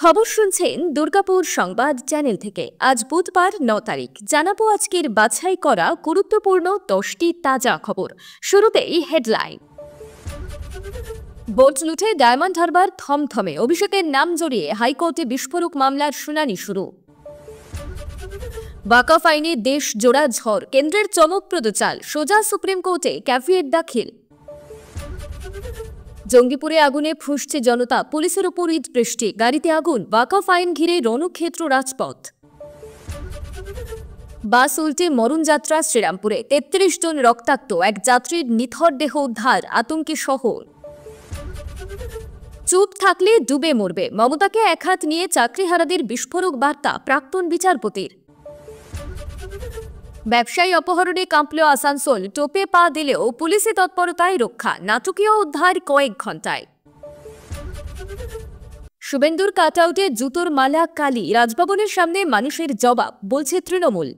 খবর শুনছেন দুর্গাপুর সংবাদ চ্যানেল থেকে। আজ বুধবার 9 তারিখ। জানাবো আজকের বাছাই করা গুরুত্বপূর্ণ 10টি তাজা খবর। শুরুতেই হেডলাইন। ভোট লুঠে ডায়মন্ড হারবার থমথমে, অভিষেকের নাম জড়িয়ে হাইকোর্টে বিস্ফোরক মামলার শুনানি শুরু। ওয়াকফ আইনে দেশ জোড়া ঝড়, কেন্দ্রের চমকপ্রদ চাল, সোজা সুপ্রিম কোর্টে ক্যাভিয়েট দাখিল। জঙ্গিপুরে আগুনে ফুঁসছে জনতা, পুলিশের উপর ইট বৃষ্টি, গাড়িতে আগুন, ওয়াকফ আইন ঘিরে রণক্ষেত্র রাজপথ। বাস উল্টে মরণযাত্রা শ্রীরামপুরে, 33 জন রক্তাক্ত, এক যাত্রীর নিথর দেহ উদ্ধার, আতঙ্কে শহর। চুপ থাকলে ডুবে মরবে, মমতাকে একহাত নিয়ে চাকরিহারাদের বিস্ফোরক বার্তা প্রাক্তন বিচারপতির। ব্যবসায়ী অপহরণে কাঁপল আসানসোল, টোপে পা দিলেও পুলিশি তৎপরতায় রক্ষা, নাটকীয় উদ্ধার কয়েক ঘন্টায়। শুভেন্দুর কাটআউটে জুতোর মালা কালি, রাজভবনের সামনে মানুষের জবাব, বলছে তৃণমূল।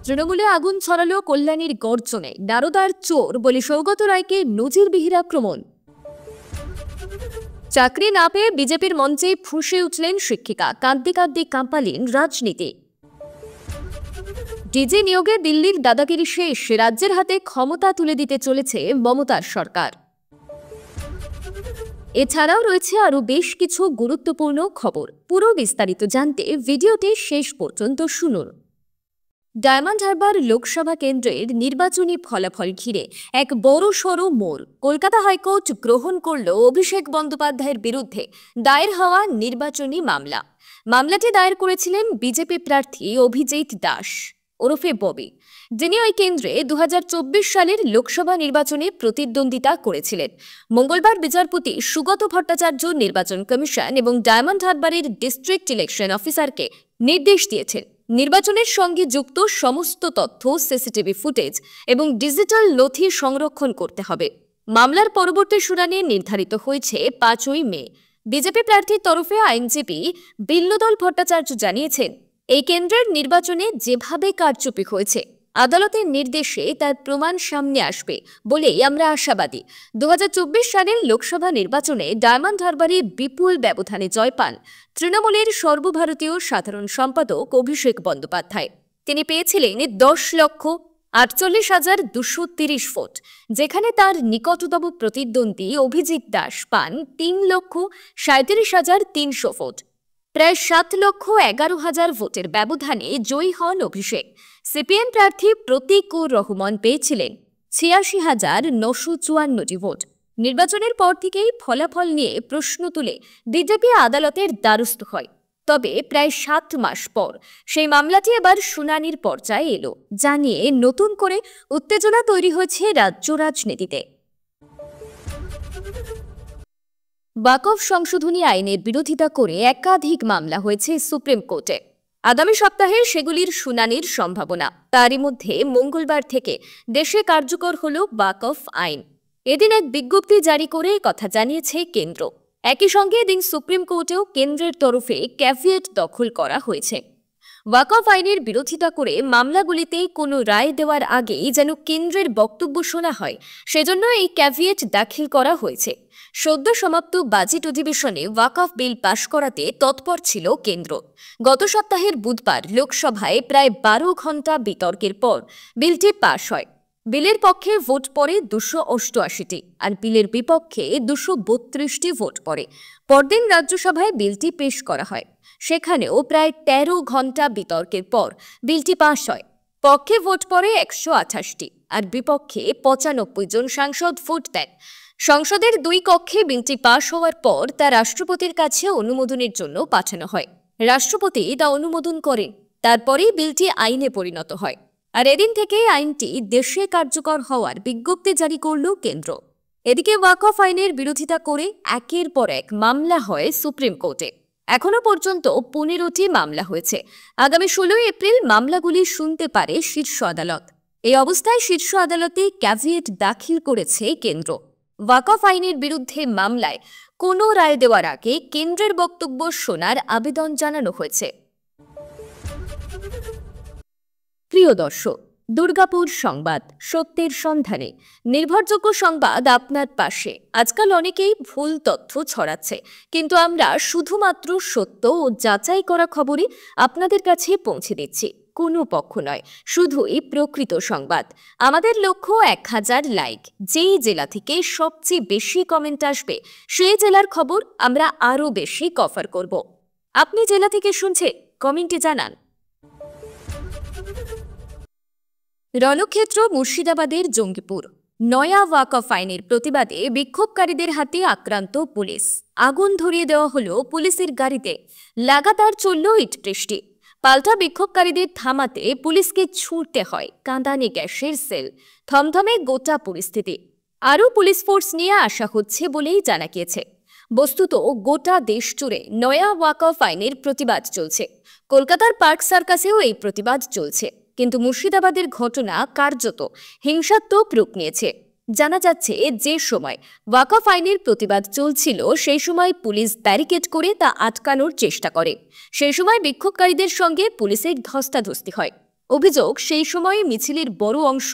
তৃণমূলে আগুন ছড়ালো কল্যাণীর গর্জনে, নারদার চোর বলে সৌগত রায়কে নজিরবিহীন আক্রমণ। চাকরি না পেয়ে বিজেপির মঞ্চে ফুঁসে উঠলেন শিক্ষিকা, কাঁদতে কাঁদতে কাঁপালেন রাজনীতি। ডিজি নিয়োগে দিল্লির দাদাগিরি শেষ, রাজ্যের হাতে ক্ষমতা তুলে দিতে চলেছে মমতার সরকার। এছাড়াও রয়েছে আরও বেশ কিছু গুরুত্বপূর্ণ খবর। পুরো বিস্তারিত জানতে ভিডিওটি শেষ পর্যন্ত শুনুন। ডায়মন্ড হারবার লোকসভা কেন্দ্রের নির্বাচনী ফলাফল ঘিরে এক বড়সড় মোড় কলকাতা হাইকোর্ট গ্রহণ করল অভিষেক বন্দ্যোপাধ্যায়ের বিরুদ্ধে দায়ের হওয়া নির্বাচনী মামলা। মামলাটি দায়ের করেছিলেন বিজেপি প্রার্থী অভিজিৎ দাস ওরফে ববি, যিনি ওই কেন্দ্রে 2024 সালের লোকসভা নির্বাচনে প্রতিদ্বন্দ্বিতা করেছিলেন। মঙ্গলবার বিচারপতি সুগত ভট্টাচার্য নির্বাচন কমিশন এবং ডায়মন্ড হারবারের ডিস্ট্রিক্ট ইলেকশন অফিসারকে নির্দেশ দিয়েছেন নির্বাচনের সঙ্গে যুক্ত সমস্ত তথ্য, সিসিটিভি ফুটেজ এবং ডিজিটাল নথি সংরক্ষণ করতে হবে। মামলার পরবর্তী শুনানি নির্ধারিত হয়েছে 5ই মে। বিজেপি প্রার্থীর তরফে আইনজীবী বিল্লদল ভট্টাচার্য জানিয়েছেন, এই কেন্দ্রের নির্বাচনে যেভাবে কারচুপি হয়েছে আদালতের নির্দেশে তার প্রমাণ সামনে আসবে বলেই আমরা আশাবাদী। 2024 সালের লোকসভা নির্বাচনে ডায়মন্ড হারবারে বিপুল ব্যবধানে জয় পান তৃণমূলের সর্বভারতীয় সাধারণ সম্পাদক অভিষেক বন্দ্যোপাধ্যায়। তিনি পেয়েছিলেন 10,48,230 ভোট, যেখানে তার নিকটতম প্রতিদ্বন্দ্বী অভিজিৎ দাস পান 3,37,300 ভোট। প্রায় 7,11,000 ভোটের ব্যবধানে জয়ী হন অভিষেক। সিপিএম প্রার্থী প্রতীকুর রহমান পেয়েছিলেন 86,954টি ভোট। নির্বাচনের পর থেকেই ফলাফল নিয়ে প্রশ্ন তুলে বিজেপি আদালতের দ্বারস্থ হয়। তবে প্রায় 7 মাস পর সেই মামলাটি এবার শুনানির পর্যায়ে এলো, যা নিয়ে নতুন করে উত্তেজনা তৈরি হয়েছে রাজ্য রাজনীতিতে। ওয়াকফ সংশোধনী আইনের বিরোধিতা করে একাধিক মামলা হয়েছে সুপ্রিম কোর্টে। আগামী সপ্তাহে সেগুলির শুনানির সম্ভাবনা। তারই মধ্যে মঙ্গলবার থেকে দেশে কার্যকর হল ওয়াকফ আইন। এদিন এক বিজ্ঞপ্তি জারি করে কথা জানিয়েছে কেন্দ্র। একই সঙ্গে এদিন সুপ্রিম কোর্টেও কেন্দ্রের তরফে ক্যাভিয়েট দখল করা হয়েছে। ওয়াকফ আইনের বিরোধিতা করে মামলাগুলিতে কোনো রায় দেওয়ার আগেই যেন কেন্দ্রের বক্তব্য শোনা হয়, সেজন্য এই ক্যাভিয়েট দাখিল করা হয়েছে। সদ্য সমাপ্ত বাজেট অধিবেশনে ওয়াকফ বিল পাশ করাতে তৎপর ছিল কেন্দ্র। গত সপ্তাহের বুধবার লোকসভায় প্রায় 12 ঘণ্টা বিতর্কের পর বিলটি পাশ হয়। বিলের পক্ষে ভোট পড়ে 288টি, আর বিলের বিপক্ষে 232টি ভোট পড়ে। পরদিন রাজ্যসভায় বিলটি পেশ করা হয়। সেখানেও প্রায় 13 ঘণ্টা বিতর্কের পর বিলটি পাশ হয়। পক্ষে ভোট পড়ে 128টি, আর বিপক্ষে 95 জন সাংসদ ভোট দেন। সংসদের 2 কক্ষে বিলটি পাশ হওয়ার পর তা রাষ্ট্রপতির কাছে অনুমোদনের জন্য পাঠানো হয়। রাষ্ট্রপতি তা অনুমোদন করেন। তারপরেই বিলটি আইনে পরিণত হয়। আর এদিন থেকে আইনটি দেশে কার্যকর হওয়ার বিজ্ঞপ্তি জারি করল কেন্দ্র। এদিকে ওয়াকফ আইনের বিরোধিতা করে একের পর এক মামলা হয় সুপ্রিম কোর্টে। এখনো পর্যন্ত 15টি মামলা হয়েছে। আগামী 16 এপ্রিল মামলাগুলি শুনতে পারে শীর্ষ আদালত। এই অবস্থায় শীর্ষ আদালতে ক্যাভিয়েট দাখিল করেছে কেন্দ্র। ওয়াকফ আইনের বিরুদ্ধে মামলায় কোনো রায় দেওয়ার আগে কেন্দ্রের বক্তব্য শোনার আবেদন জানানো হয়েছে। প্রিয় দর্শক, দুর্গাপুর সংবাদ, সত্যের সন্ধানে নির্ভরযোগ্য সংবাদ আপনার পাশে। আজকাল অনেকেই ভুল তথ্য ছড়াচ্ছে, কিন্তু আমরা শুধুমাত্র সত্য ও যাচাই করা খবরই আপনাদের কাছে পৌঁছে দিচ্ছি। কোনো পক্ষ নয়, শুধুই প্রকৃত সংবাদ। আমাদের লক্ষ্য 1000 লাইক। যেই জেলা থেকে সবচেয়ে বেশি কমেন্ট আসবে সেই জেলার খবর আমরা আরও বেশি কভার করব। আপনি জেলা থেকে শুনছে, কমেন্টে জানান। রণক্ষেত্র মুর্শিদাবাদের জঙ্গিপুর। নয়া ওয়াকফ আইনের প্রতিবাদে বিক্ষোভকারীদের হাতে আক্রান্ত পুলিশ। আগুন ধরিয়ে দেওয়া হলো পুলিশের গাড়িতে। লাগাতার চলল ইট বৃষ্টি। পাল্টা বিক্ষোভকারীদের থামাতে পুলিশকে ছুটতে হয় কাঁদানে গ্যাসের সেল। থমথমে গোটা পরিস্থিতি। আরও পুলিশ ফোর্স নিয়ে আসা হচ্ছে বলেই জানা গিয়েছে। বস্তুত গোটা দেশ জুড়ে নয়া ওয়াকফ আইনের প্রতিবাদ চলছে। কলকাতার পার্ক সার্কাসেও এই প্রতিবাদ চলছে, কিন্তু মুর্শিদাবাদের ঘটনা কার্যত হিংসাত্মক রূপ নিয়েছে। জানা যাচ্ছে, যে সময় ওয়াকফ আইনের প্রতিবাদ চলছিল সেই সময় পুলিশ ব্যারিকেড করে তা আটকানোর চেষ্টা করে। সেই সময় বিক্ষোভকারীদের সঙ্গে পুলিশের ধস্তাধস্তি হয়। অভিযোগ, সেই সময় মিছিলের বড় অংশ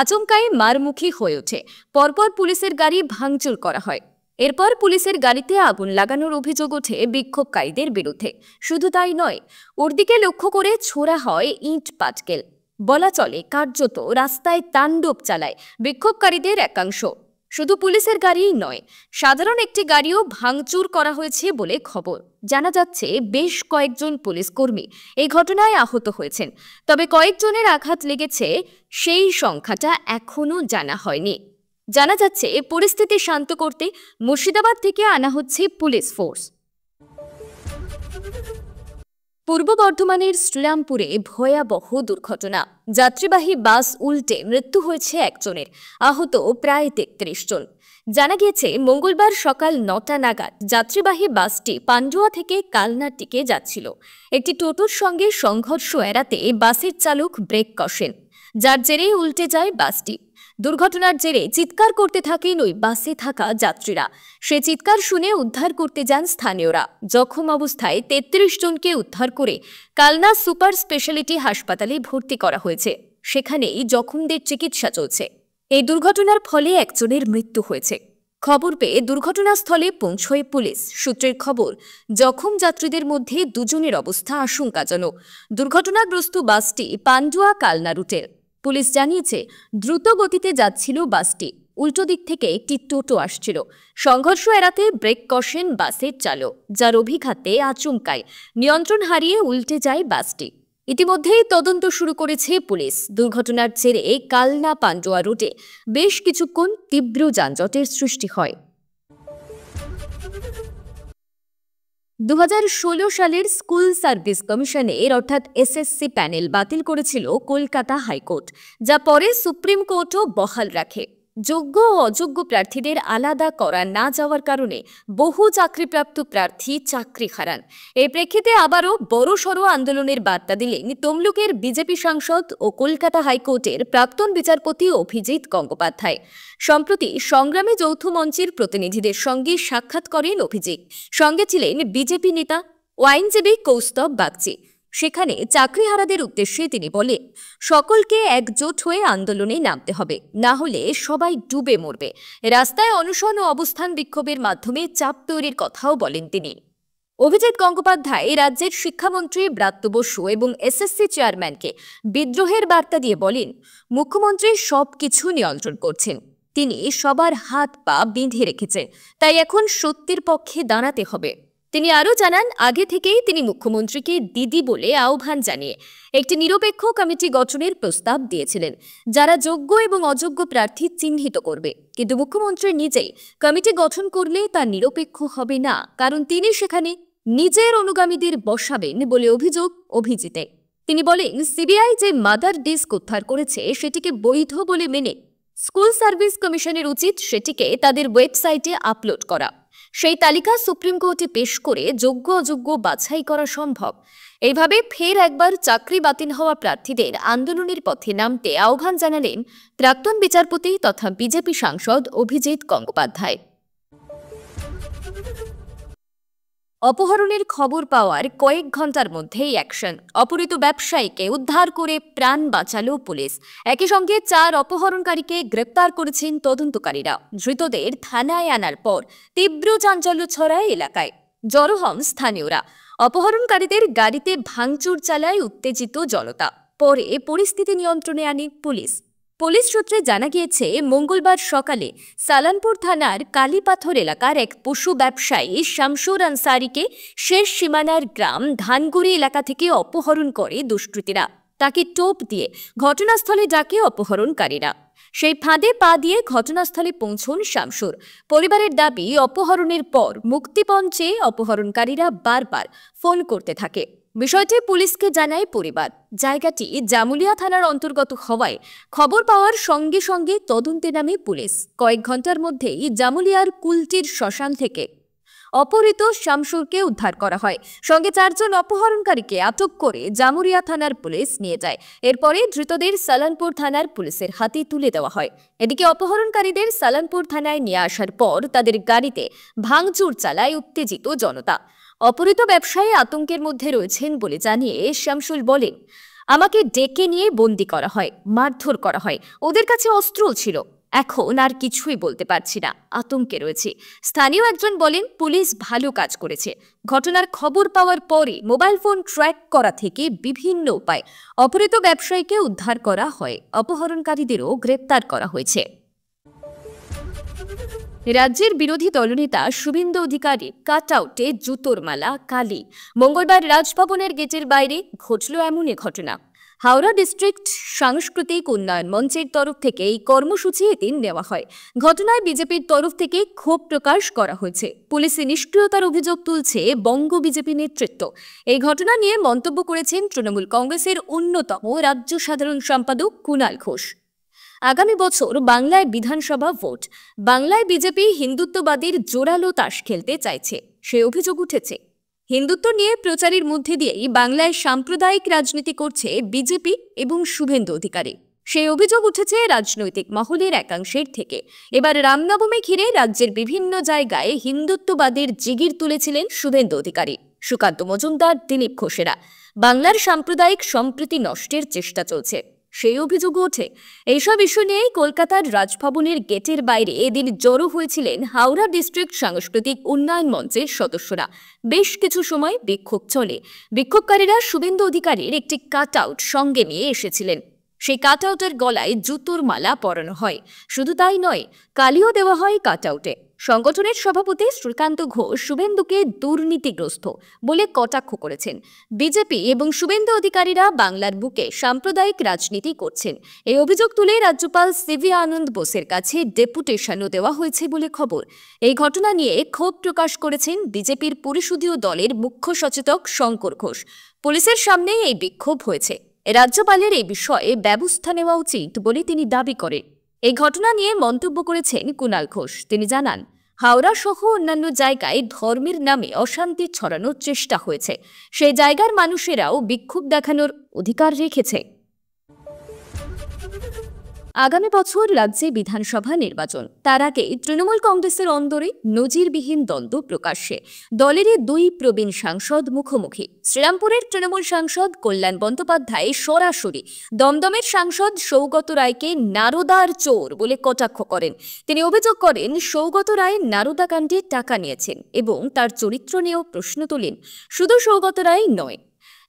আচমকাই মারমুখী হয়ে ওঠে। পরপর পুলিশের গাড়ি ভাঙচুর করা হয়। এরপর পুলিশের গাড়িতে আগুন লাগানোর অভিযোগ ওঠে বিক্ষোভকারীদের বিরুদ্ধে। শুধু তাই নয়, ওর দিকে লক্ষ্য করে ছোড়া হয় ইট পাটকেল। বলা চলে, কার্যত রাস্তায় তাণ্ডব চালায় বিক্ষোভকারীদের একাংশ। শুধু পুলিশের গাড়িই নয়, সাধারণ একটি গাড়িও ভাঙচুর করা হয়েছে বলে খবর। জানা যাচ্ছে, বেশ কয়েকজন পুলিশ কর্মী এই ঘটনায় আহত হয়েছেন। তবে কয়েকজনের আঘাত লেগেছে সেই সংখ্যাটা এখনও জানা হয়নি। জানা যাচ্ছে, পরিস্থিতি শান্ত করতে মুর্শিদাবাদ থেকে আনা হচ্ছে পুলিশ ফোর্স। পূর্ব বর্ধমানের শ্রীরামপুরে ভয়াবহ দুর্ঘটনা। যাত্রীবাহী বাস উল্টে মৃত্যু হয়েছে একজনের, আহত প্রায় 33 জন। জানা গিয়েছে, মঙ্গলবার সকাল 9টা নাগাদ যাত্রীবাহী বাসটি পান্ডুয়া থেকে কালনার দিকে যাচ্ছিল। একটি টোটোর সঙ্গে সংঘর্ষ এড়াতে বাসের চালক ব্রেক কষেন, যার জেরে উল্টে যায় বাসটি। দুর্ঘটনার জেরে চিৎকার করতে থাকেন ওই বাসে থাকা যাত্রীরা। সে চিৎকার শুনে উদ্ধার করতে যান স্থানীয়রা। জখম অবস্থায় 33 জনকে উদ্ধার করে কালনা সুপার স্পেশালিটি হাসপাতালে ভর্তি করা হয়েছে। সেখানেই জখমদের চিকিৎসা চলছে। এই দুর্ঘটনার ফলে একজনের মৃত্যু হয়েছে। খবর পেয়ে দুর্ঘটনাস্থলে পৌঁছয় পুলিশ। সূত্রের খবর, জখম যাত্রীদের মধ্যে 2 জনের অবস্থা আশঙ্কাজনক। দুর্ঘটনাগ্রস্ত বাসটি পান্ডুয়া কালনা রুটের। পুলিশ জানিয়েছে, দ্রুত গতিতে যাচ্ছিল বাসটি। উল্টো দিক থেকে একটি টোটো আসছিল। সংঘর্ষ এড়াতে ব্রেক কষেন বাসের চালক, যার অভিঘাতে আচমকায় নিয়ন্ত্রণ হারিয়ে উল্টে যায় বাসটি। ইতিমধ্যেই তদন্ত শুরু করেছে পুলিশ। দুর্ঘটনার জেরে কালনা পান্ডুয়া রুটে বেশ কিছুক্ষণ তীব্র যানজটের সৃষ্টি হয়। 2016 সালের স্কুল সার্ভিস কমিশনের অর্থাৎ এসএসসি প্যানেল বাতিল করেছিল কলকাতা হাইকোর্ট, যা পরে সুপ্রিম কোর্টও বহাল রাখে। যোগ্য ও অযোগ্য প্রার্থীদের আলাদা করা না যাওয়ার কারণে বহু চাকরিপ্রাপ্ত প্রার্থী চাকরি হারান। এই প্রেক্ষিতে আবারও বড়সড় আন্দোলনের বার্তা দিলেন তমলুকের বিজেপি সাংসদ ও কলকাতা হাইকোর্টের প্রাক্তন বিচারপতি অভিজিৎ গঙ্গোপাধ্যায়। সম্প্রতি সংগ্রামী যৌথ মঞ্চের প্রতিনিধিদের সঙ্গে সাক্ষাৎ করেন অভিজিৎ। সঙ্গে ছিলেন বিজেপি নেতা ও আইনজীবী কৌস্তব বাগচি। সেখানে চাকরিহারাদের উদ্দেশ্যে তিনি বলেন, সকলকে একজোট হয়ে আন্দোলনে নামতে হবে, না হলে সবাই ডুবে মরবে। রাস্তায় অনশন ও অবস্থান বিক্ষোভের মাধ্যমে চাপ তৈরির কথাও বলেন তিনি। অভিজিৎ গঙ্গোপাধ্যায় রাজ্যের শিক্ষামন্ত্রী ব্রাত্য বসু এবং এসএসসি চেয়ারম্যানকে বিদ্রোহের বার্তা দিয়ে বলেন, মুখ্যমন্ত্রী সবকিছু নিয়ন্ত্রণ করছেন। তিনি সবার হাত পা বেঁধে রেখেছেন, তাই এখন সত্যের পক্ষে দাঁড়াতে হবে। তিনি আরও জানান, আগে থেকেই তিনি মুখ্যমন্ত্রীকে দিদি বলে আহ্বান জানিয়ে একটি নিরপেক্ষ কমিটি গঠনের প্রস্তাব দিয়েছিলেন, যারা যোগ্য এবং অযোগ্য প্রার্থী চিহ্নিত করবে। কিন্তু মুখ্যমন্ত্রী নিজেই কমিটি গঠন করলে তা নিরপেক্ষ হবে না, কারণ তিনি সেখানে নিজের অনুগামীদের বসাবেন বলে অভিযোগ অভিজিতের। তিনি বলেন, সিবিআই যে মাদার ডিস্ক উদ্ধার করেছে সেটিকে বৈধ বলে মেনে স্কুল সার্ভিস কমিশনের উচিত সেটিকে তাদের ওয়েবসাইটে আপলোড করা। সেই তালিকা সুপ্রিম কোর্টে পেশ করে যোগ্য অযোগ্য বাছাই করা সম্ভব। এইভাবে ফের একবার চাকরি বাতিল হওয়া প্রার্থীদের আন্দোলনের পথে নামতে আহ্বান জানালেন প্রাক্তন বিচারপতি তথা বিজেপি সাংসদ অভিজিৎ গঙ্গোপাধ্যায়। অপহরণের খবর পাওয়ার কয়েক ঘন্টার মধ্যেই অ্যাকশন। অপহৃত ব্যবসায়ীকে উদ্ধার করে প্রাণ বাঁচালো পুলিশ। একই সঙ্গে 4 অপহরণকারীকে গ্রেপ্তার করেছেন তদন্তকারীরা। ধৃতদের থানায় আনার পর তীব্র চাঞ্চল্য ছড়ায় এলাকায়। জড়ো হন স্থানীয়রা। অপহরণকারীদের গাড়িতে ভাঙচুর চালায় উত্তেজিত জনতা। পরে পরিস্থিতি নিয়ন্ত্রণে আনে পুলিশ। পুলিশ সূত্রে জানা গিয়েছে, মঙ্গলবার সকালে সালানপুর থানার কালীপাথর এলাকার এক পশু ব্যবসায়ী শামসুর আনসারিকে শেষ সীমানার গ্রাম ধানগুড়ি এলাকা থেকে অপহরণ করে দুষ্কৃতীরা। তাকে টোপ দিয়ে ঘটনাস্থলে ডাকে অপহরণকারীরা। সেই ফাঁদে পা দিয়ে ঘটনাস্থলে পৌঁছন শামসুর। পরিবারের দাবি, অপহরণের পর মুক্তিপণ চেয়ে অপহরণকারীরা বারবার ফোন করতে থাকে। বিষয়টি পুলিশকে জানায় পরিবার। জায়গাটি জামুলিয়া থানার অন্তর্গত হওয়ায় খবর পাওয়ার সঙ্গে সঙ্গে তদন্তে নামে পুলিশ। কয়েক ঘন্টার মধ্যেই জামুলিয়ার কুলটির শ্মশান থেকে অপহৃত শামসুরকে উদ্ধার করা হয়। সঙ্গে 4 জন অপহরণকারীকে আটক করে জামুলিয়া থানার পুলিশ নিয়ে যায়। এরপরে ধৃতদের সালানপুর থানার পুলিশের হাতে তুলে দেওয়া হয়। এদিকে অপহরণকারীদের সালানপুর থানায় নিয়ে আসার পর তাদের গাড়িতে ভাঙচুর চালায় উত্তেজিত জনতা। অপহৃত ব্যবসায়ী আতঙ্কের মধ্যে রয়েছেন বলে জানিয়ে শামসুল বলেন, আমাকে ডেকে নিয়ে বন্দি করা হয়, মারধর করা হয়, ওদের কাছে অস্ত্র ছিল। এখন আর কিছুই বলতে পারছি না, আতঙ্কে রয়েছে। স্থানীয় একজন বলেন, পুলিশ ভালো কাজ করেছে। ঘটনার খবর পাওয়ার পরে মোবাইল ফোন ট্র্যাক করা থেকে বিভিন্ন উপায় অপহৃত ব্যবসায়ীকে উদ্ধার করা হয়। অপহরণকারীদেরও গ্রেপ্তার করা হয়েছে। রাজ্যের বিরোধী দলনেতা শুভেন্দু অধিকারী কাটআউটে জুতোর মালা, কালি। মঙ্গলবার রাজভবনের গেটের বাইরে ঘটল এমনই ঘটনা। হাওড়া ডিস্ট্রিক্ট সাংস্কৃতিক উন্নয়ন মঞ্চের তরফ থেকে এই কর্মসূচি এদিন নেওয়া হয়। ঘটনায় বিজেপির তরফ থেকে ক্ষোভ প্রকাশ করা হয়েছে। পুলিশি নিষ্ক্রিয়তার অভিযোগ তুলছে বঙ্গ বিজেপি নেতৃত্ব। এই ঘটনা নিয়ে মন্তব্য করেছেন তৃণমূল কংগ্রেসের অন্যতম রাজ্য সাধারণ সম্পাদক কুণাল ঘোষ। আগামী বছর বাংলায় বিধানসভা ভোট। বাংলায় বিজেপি হিন্দুত্ববাদীর জোরালো তাস খেলতে চাইছে, সে অভিযোগ উঠেছে। হিন্দুত্ব নিয়ে প্রচারের মধ্যে দিয়েই বাংলায় সাম্প্রদায়িক রাজনীতি করছে বিজেপি এবং শুভেন্দু অধিকারী। সেই অভিযোগ উঠেছে রাজনৈতিক মহলের একাংশের থেকে। এবার রামনবমী ঘিরে রাজ্যের বিভিন্ন জায়গায় হিন্দুত্ববাদের জিগির তুলেছিলেন শুভেন্দু অধিকারী, সুকান্ত মজুমদার, দিলীপ ঘোষেরা। বাংলার সাম্প্রদায়িক সম্প্রীতি নষ্টের চেষ্টা চলছে, সেই অভিযোগ ওঠে। এইসব ইস্যু নিয়েই কলকাতার রাজভবনের গেটের বাইরে এদিন জড়ো হয়েছিলেন হাওড়া ডিস্ট্রিক্ট সাংস্কৃতিক উন্নয়ন মঞ্চের সদস্যরা। বেশ কিছু সময় বিক্ষোভ চলে। বিক্ষোভকারীরা শুভেন্দু অধিকারীর একটি কাটআউট সঙ্গে নিয়ে এসেছিলেন। সেই কাটআউটের গলায় জুতোর মালা পরানো হয়। শুধু তাই নয়, কালিও দেওয়া হয় কাটআউটে। সংগঠনের সভাপতি শ্রীকান্ত ঘোষ শুভেন্দুকে দুর্নীতিগ্রস্ত বলে কটাক্ষ করেছেন। বিজেপি এবং শুভেন্দু অধিকারীরা বাংলার বুকে সাম্প্রদায়িক রাজনীতি করছেন, এই অভিযোগ তুলে রাজ্যপাল সিভি আনন্দ বোসের কাছে ডেপুটেশনও দেওয়া হয়েছে বলে খবর। এই ঘটনা নিয়ে ক্ষোভ প্রকাশ করেছেন বিজেপির পরিষদীয় দলের মুখ্য সচেতক শঙ্কর ঘোষ। পুলিশের সামনেই এই বিক্ষোভ হয়েছে। রাজ্যপালের এই বিষয়ে ব্যবস্থা নেওয়া উচিত বলে তিনি দাবি করেন। এই ঘটনা নিয়ে মন্তব্য করেছেন কুণাল ঘোষ। তিনি জানান, হাওড়া সহ অন্যান্য জায়গায় ধর্মের নামে অশান্তি ছড়ানোর চেষ্টা হয়েছে। সেই জায়গার মানুষেরাও বিক্ষোভ দেখানোর অধিকার রেখেছে। আগামী বছর রাজ্যে বিধানসভা নির্বাচন। তার আগে তৃণমূল কংগ্রেসের অন্দরে নজিরবিহীন দ্বন্দ্ব প্রকাশ্যে। দলেরই 2 প্রবীণ সাংসদ মুখোমুখি। শ্রীরামপুরের তৃণমূল সাংসদ কল্যাণ বন্দ্যোপাধ্যায় সরাসরি দমদমের সাংসদ সৌগত রায়কে নারদার চোর বলে কটাক্ষ করেন। তিনি অভিযোগ করেন, সৌগত রায় নারদা কাণ্ডে টাকা নিয়েছেন এবং তার চরিত্র নিয়েও প্রশ্ন তোলেন। শুধু সৌগত রায় নয়,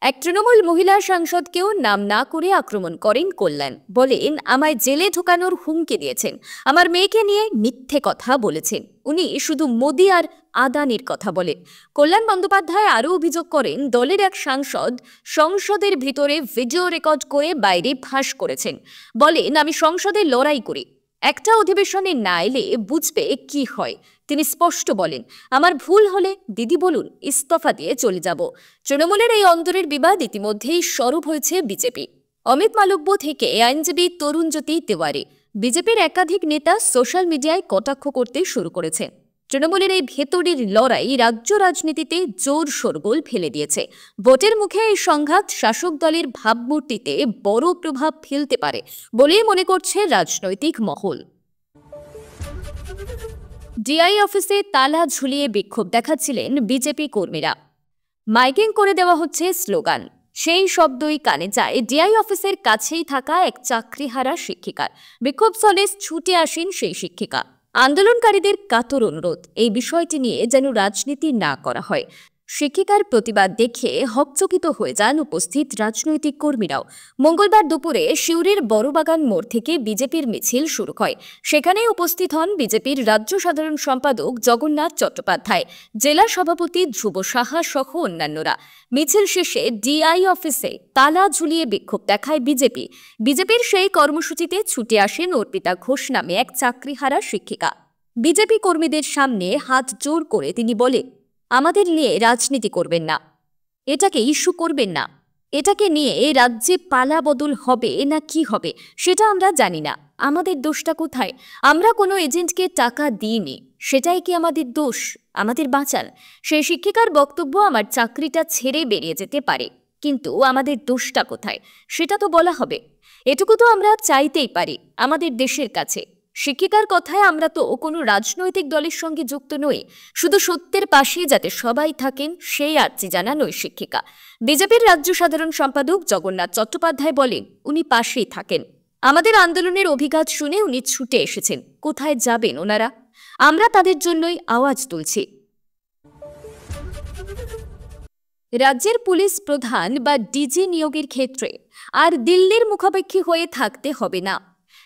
এক তৃণমূল মহিলা সাংসদকেও নাম না করে আক্রমণ করেন কল্যাণ। বলেন, আমায় জেলে ঢোকানোর হুমকি দিয়েছেন, আমার মেয়েকে নিয়ে মিথ্যে কথা বলেছেন। উনি শুধু মোদি আর আদানির কথা বলেন। কল্যাণ বন্দ্যোপাধ্যায় আরও অভিযোগ করেন, দলের এক সাংসদ সংসদের ভিতরে ভিডিও রেকর্ড করে বাইরে ফাঁস করেছেন। বলেন, আমি সংসদে লড়াই করি, একটা অধিবেশনে না এলে বুঝবে কি হয়। তিনি স্পষ্ট বলেন, আমার ভুল হলে দিদি বলুন, ইস্তফা দিয়ে চলে যাব। তৃণমূলের এই অন্তরের বিবাদ ইতিমধ্যেই সরব হয়েছে বিজেপি। অমিত মালব্য থেকে আইনজীবী তরুণজ্যোতি তিওয়ারি, বিজেপির একাধিক নেতা সোশ্যাল মিডিয়ায় কটাক্ষ করতে শুরু করেছেন। তৃণমূলের এই ভেতরের লড়াই রাজ্য রাজনীতিতে জোর শোরগোল ফেলে দিয়েছে। ভোটের মুখে এই সংঘাত শাসক দলের ভাবমূর্তিতে বড় প্রভাব ফেলতে পারে বলেই মনে করছে রাজনৈতিক মহল। ডিআই অফিসে তালা ঝুলিয়ে বিক্ষোভ দেখাচ্ছিলেন বিজেপি কর্মীরা। মাইকিং করে দেওয়া হচ্ছে স্লোগান। সেই শব্দই কানে যায় ডিআই অফিসের কাছেই থাকা এক চাকরিহারা শিক্ষিকার। বিক্ষোভস্থলে ছুটে আসেন সেই শিক্ষিকা। আন্দোলনকারীদের কাতর অনুরোধ, এই বিষয়টি নিয়ে যেন রাজনীতি না করা হয়। শিক্ষিকার প্রতিবাদ দেখে হকচকিত হয়ে যান উপস্থিত রাজনৈতিক কর্মীরাও। মঙ্গলবার দুপুরে সিউড়ির বড়বাগান মোড় থেকে বিজেপির মিছিল শুরু হয়। সেখানে উপস্থিত হন বিজেপির রাজ্য সাধারণ সম্পাদক জগন্নাথ চট্টোপাধ্যায়, জেলা সভাপতি ধ্রুব সাহা সহ অন্যান্যরা। মিছিল শেষে ডিআই অফিসে তালা ঝুলিয়ে বিক্ষোভ দেখায় বিজেপি। বিজেপির সেই কর্মসূচিতে ছুটে আসেন অর্পিতা ঘোষ নামে এক চাকরিহারা শিক্ষিকা। বিজেপি কর্মীদের সামনে হাত জোর করে তিনি বলে, আমাদের নিয়ে রাজনীতি করবেন না, এটাকে ইস্যু করবেন না। এটাকে নিয়ে রাজ্যে পালা বদল হবে না কি হবে সেটা আমরা জানি না। আমাদের দোষটা কোথায়? আমরা কোনো এজেন্টকে টাকা দিইনি, সেটাই কি আমাদের দোষ? আমাদের বাঁচান। সেই শিক্ষিকার বক্তব্য, আমার চাকরিটা ছেড়ে বেরিয়ে যেতে পারে, কিন্তু আমাদের দোষটা কোথায় সেটা তো বলা হবে। এটুকু তো আমরা চাইতেই পারি আমাদের দেশের কাছে। শিক্ষিকার কথায়, আমরা তো কোনো রাজনৈতিক দলের সঙ্গে যুক্ত নই, শুধু সত্যের পাশে যাতে সবাই থাকেন সেই আর্জি জানান ওই শিক্ষিকা। বিজেপির রাজ্য সাধারণ সম্পাদক জগন্নাথ চট্টোপাধ্যায় বলেন, উনি পাশেই থাকেন। আমাদের আন্দোলনের অভিঘাত শুনে উনি ছুটে এসেছেন। কোথায় যাবেন ওনারা? আমরা তাদের জন্যই আওয়াজ তুলছি। রাজ্যের পুলিশ প্রধান বা ডিজি নিয়োগের ক্ষেত্রে আর দিল্লির মুখাপেক্ষী হয়ে থাকতে হবে না।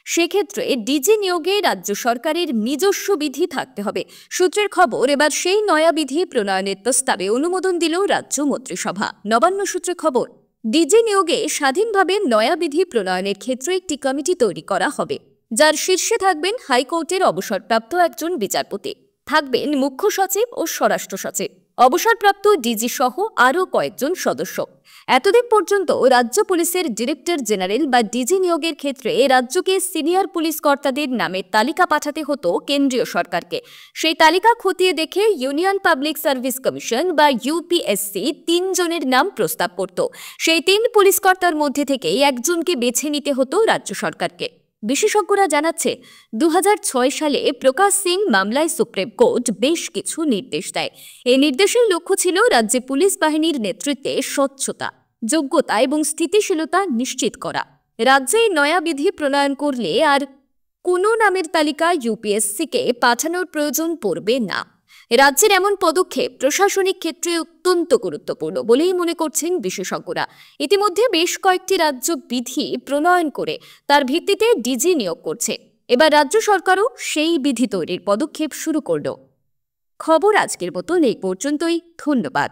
সেক্ষেত্রে ডিজি নিয়োগে রাজ্য সরকারের নিজস্ব বিধি থাকতে হবে। সূত্রের খবর, এবার সেই নয়া বিধি প্রণয়নের প্রস্তাবে অনুমোদন দিল রাজ্য মন্ত্রিসভা। নবান্ন সূত্রে খবর, ডিজি নিয়োগে স্বাধীনভাবে নয়া বিধি প্রণয়নের ক্ষেত্রে একটি কমিটি তৈরি করা হবে, যার শীর্ষে থাকবেন হাইকোর্টের অবসরপ্রাপ্ত একজন বিচারপতি, থাকবেন মুখ্য সচিব ও স্বরাষ্ট্র সচিব, অবসরপ্রাপ্ত ডিজি সহ আরও কয়েকজন সদস্য। এতদিন পর্যন্ত রাজ্য পুলিশের ডিরেক্টর জেনারেল বা ডিজি নিয়োগের ক্ষেত্রে রাজ্যকে সিনিয়র পুলিশ কর্তাদের নামের তালিকা পাঠাতে হতো কেন্দ্রীয় সরকারকে। সেই তালিকা খতিয়ে দেখে ইউনিয়ন পাবলিক সার্ভিস কমিশন বা ইউপিএসসি 3 জনের নাম প্রস্তাব করত। সেই 3 পুলিশ কর্তার মধ্যে থেকেই একজনকে বেছে নিতে হতো রাজ্য সরকারকে। বিশেষজ্ঞরা জানাচ্ছে, 2006 সালে প্রকাশ সিং মামলায় সুপ্রিম কোর্ট বেশ কিছু নির্দেশ দেয়। এই নির্দেশের লক্ষ্য ছিল রাজ্যে পুলিশ বাহিনীর নেতৃত্বে স্বচ্ছতা, যোগ্যতা এবং স্থিতিশীলতা নিশ্চিত করা। রাজ্যে নয়া বিধি প্রণয়ন করলে আর কোনো নামের তালিকা ইউপিএসসিকে পাঠানোর প্রয়োজন পড়বে না। রাজ্যের এমন পদক্ষেপ প্রশাসনিক ক্ষেত্রে অত্যন্ত গুরুত্বপূর্ণ বলেই মনে করছেন বিশেষজ্ঞরা। ইতিমধ্যে বেশ কয়েকটি রাজ্য বিধি প্রণয়ন করে তার ভিত্তিতে ডিজি নিয়োগ করছে। এবার রাজ্য সরকারও সেই বিধি তৈরির পদক্ষেপ শুরু করল। খবর আজকের মতন এই পর্যন্তই। ধন্যবাদ।